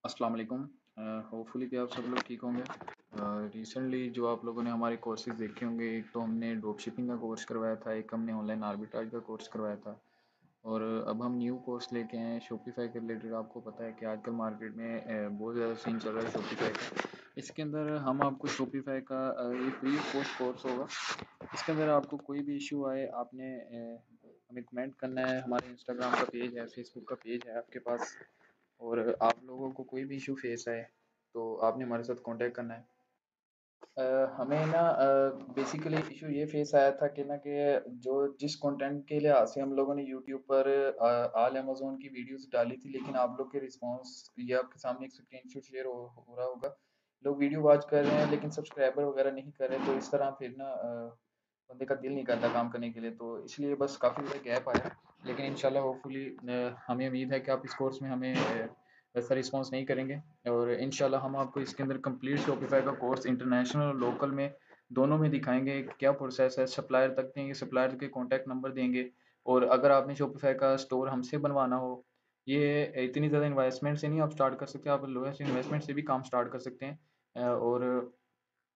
अस्सलाम वालेकुम। होपफुली कि आप सब लोग ठीक होंगे। रिसेंटली जो आप लोगों ने हमारे कोर्सेज़ देखे होंगे, एक तो हमने ड्रॉप शिपिंग का कोर्स करवाया था, एक हमने ऑनलाइन आर्बिट्राज का कोर्स करवाया था और अब हम न्यू कोर्स लेके आए हैं शॉपिफ़ाई के रिलेटेड। आपको पता है कि आजकल मार्केट में बहुत ज़्यादा सीन चल रहा है शॉपिफ़ाई का। इसके अंदर हम आपको शॉपिफ़ाई का ये फ्री ऑफ कॉस्ट कोर्स होगा। इसके अंदर आपको कोई भी इश्यू आए, आपने हमें कमेंट करना है। हमारे इंस्टाग्राम का पेज है, फेसबुक का पेज है आपके पास, और आप लोगों को कोई भी इशू फेस आए तो आपने हमारे साथ कांटेक्ट करना है। हमें ना बेसिकली इशू ये फेस आया था कि जो जिस कंटेंट के लिहाज से हम लोगों ने यूट्यूब पर आल अमेज़न की वीडियोस डाली थी, लेकिन आप लोग के रिस्पांस, ये आपके सामने एक स्क्रीनशॉट शेयर हो रहा होगा। लोग वीडियो वॉच कर रहे हैं लेकिन सब्सक्राइबर वगैरह नहीं कर रहे, तो इस तरह फिर ना बंदे का दिल नहीं करता काम करने के लिए, तो इसलिए बस काफ़ी ज़्यादा गैप आया। लेकिन इंशाल्लाह होपफुली हमें उम्मीद है कि आप इस कोर्स में हमें वैसा रिस्पॉन्स नहीं करेंगे, और इंशाल्लाह हम आपको इसके अंदर कंप्लीट शॉपिफाई का कोर्स इंटरनेशनल और लोकल में दोनों में दिखाएंगे कि क्या प्रोसेस है। सप्लायर तक देंगे, सप्लायर के कॉन्टैक्ट नंबर देंगे, और अगर आपने शॉपिफाई का स्टोर हमसे बनवाना हो, ये इतनी ज़्यादा इन्वेस्टमेंट से नहीं आप स्टार्ट कर सकते, आप लोएस्ट इन्वेस्टमेंट से भी काम स्टार्ट कर सकते हैं। और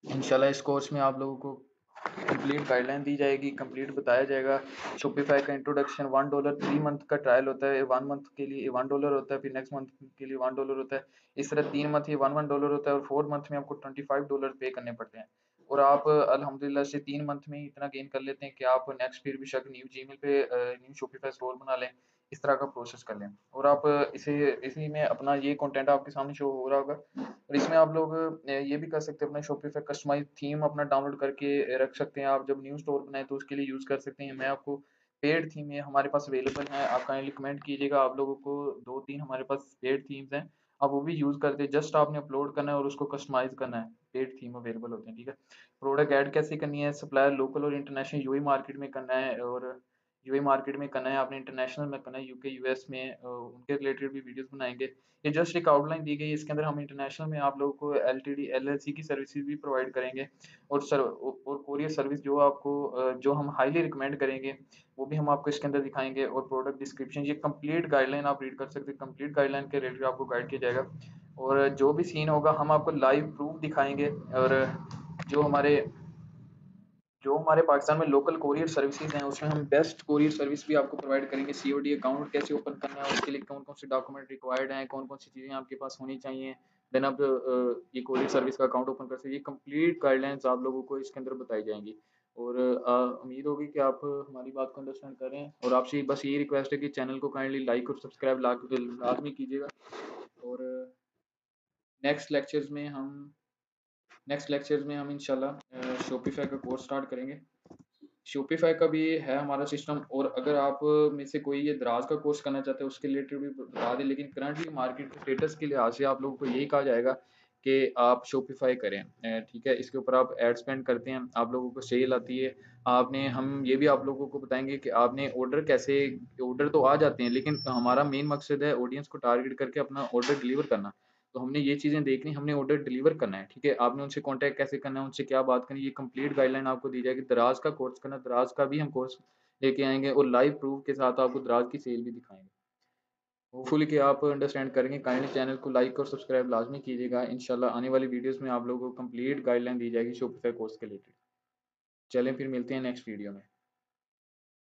इंशाल्लाह इस कोर्स में आप लोगों को कंप्लीट गाइडलाइन दी जाएगी, कंप्लीट बताया जाएगा। शॉपिफाई का इंट्रोडक्शन $1 3 मंथ का ट्रायल होता है, 1 मंथ के लिए $1 होता है, फिर नेक्स्ट मंथ के लिए $1 होता है। इस तरह 3 मंथ ये $1 होता है, और 4 मंथ में आपको $25 पे करने पड़ते हैं। और आप अल्हम्दुलिल्लाह से 3 मंथ में ही इतना गेन कर लेते हैं कि आप नेक्स्ट फिर भी शक न्यू जीमेल पे न्यू शॉपिफाई स्टोर बना लें, इस तरह का प्रोसेस कर लें। और आप इसे इसी में अपना ये कंटेंट आपके सामने शो हो रहा होगा, और इसमें आप लोग ये भी कर सकते हैं, अपना शॉपिफाई कस्टमाइज थीम अपना डाउनलोड करके रख सकते हैं। आप जब न्यू स्टोर बनाए तो उसके लिए यूज़ कर सकते हैं। मैं आपको पेड थीम ये हमारे पास अवेलेबल है, आप काइंडली कमेंट कीजिएगा। आप लोगों को 2-3 हमारे पास पेड थीम्स हैं, आप वो भी यूज़ करते हैं। जस्ट आपने अपलोड करना है और उसको कस्टमाइज़ करना है। पेड थीम अवेलेबल होते हैं, ठीक है। प्रोडक्ट ऐड कैसे करनी है, सप्लायर लोकल और इंटरनेशनल यूएई मार्केट में करना है, और यूएई मार्केट में करना है, आपने इंटरनेशनल में करना है, यूके यूएस में उनके रिलेटेड भी वीडियोज़ बनाएँगे। ये जस्ट एक आउटलाइन दी गई है, इसके अंदर हम इंटरनेशनल में आप लोगों को एलटीडी, एलएलसी की सर्विसेज भी प्रोवाइड करेंगे, और कोरियर सर्विस जो आपको जो हम हाईली रिकमेंड करेंगे, वो भी हम आपको इसके अंदर दिखाएँगे। और प्रोडक्ट डिस्क्रिप्शन, ये कंप्लीट गाइडलाइन आप रीड कर सकते हैं, कंप्लीट गाइडलाइन के रिलेटेड आपको गाइड किया जाएगा। और जो भी सीन होगा हम आपको लाइव प्रूफ दिखाएँगे, और जो हमारे जो हमारे पाकिस्तान में लोकल कोरियर सर्विसेज हैं, उसमें हम बेस्ट कोरियर सर्विस भी आपको प्रोवाइड करेंगे। सीओडी अकाउंट कैसे ओपन करना है, उसके लिए कौन-कौन से डॉक्यूमेंट रिक्वायर्ड हैं, कौन-कौन सी चीज़ें आपके पास होनी चाहिए, देन आप ये कोरियर सर्विस का अकाउंट ओपन कर सकते हैं। ये कंप्लीट गाइडलाइंस आप लोगों को इसके अंदर बताई जाएँगी, और उम्मीद होगी कि आप हमारी बात को अंडरस्टैंड कर रहे हैं, और आपसे बस यही रिक्वेस्ट है कि चैनल को काइंडली लाइक और सब्सक्राइब लाज़मी कीजिएगा। और नेक्स्ट लेक्चर्स में हम इंशाल्लाह शॉपिफाई का कोर्स स्टार्ट करेंगे। शॉपिफाई का भी है हमारा सिस्टम, और अगर आप में से कोई ये दराज का कोर्स करना चाहते हैं उसके रिलेटेड भी बता दें, लेकिन करंटली मार्केट के स्टेटस के लिहाज से आप लोगों को यही कहा जाएगा कि आप शॉपिफाई करें। ठीक है, इसके ऊपर आप एड स्पेंड करते हैं, आप लोगों को सेल आती है, आपने हम ये भी आप लोगों को बताएंगे कि आपने ऑर्डर तो आ जाते हैं, लेकिन हमारा मेन मकसद है ऑडियंस को टारगेट करके अपना ऑर्डर डिलीवर करना। तो हमने ये चीज़ें देखनी, हमने ऑर्डर डिलीवर करना है, ठीक है। आपने उनसे कॉन्टैक्ट कैसे करना है, उनसे क्या बात करनी है, ये कंप्लीट गाइडलाइन आपको दी जाएगी। दराज का कोर्स करना, दराज का भी हम कोर्स लेके आएँगे, और लाइव प्रूफ के साथ आपको दराज की सेल भी दिखाएँगे। होपफुली कि आप अंडरस्टैंड करेंगे। काइंडली चैनल को लाइक और सब्सक्राइब लाज़मी कीजिएगा। इंशाल्लाह आने वाली वीडियोज़ में आप लोगों को कंप्लीट गाइडलाइन दी जाएगी शॉपिफाई कोर्स के रिलेटेड। चलें फिर मिलते हैं नेक्स्ट वीडियो में।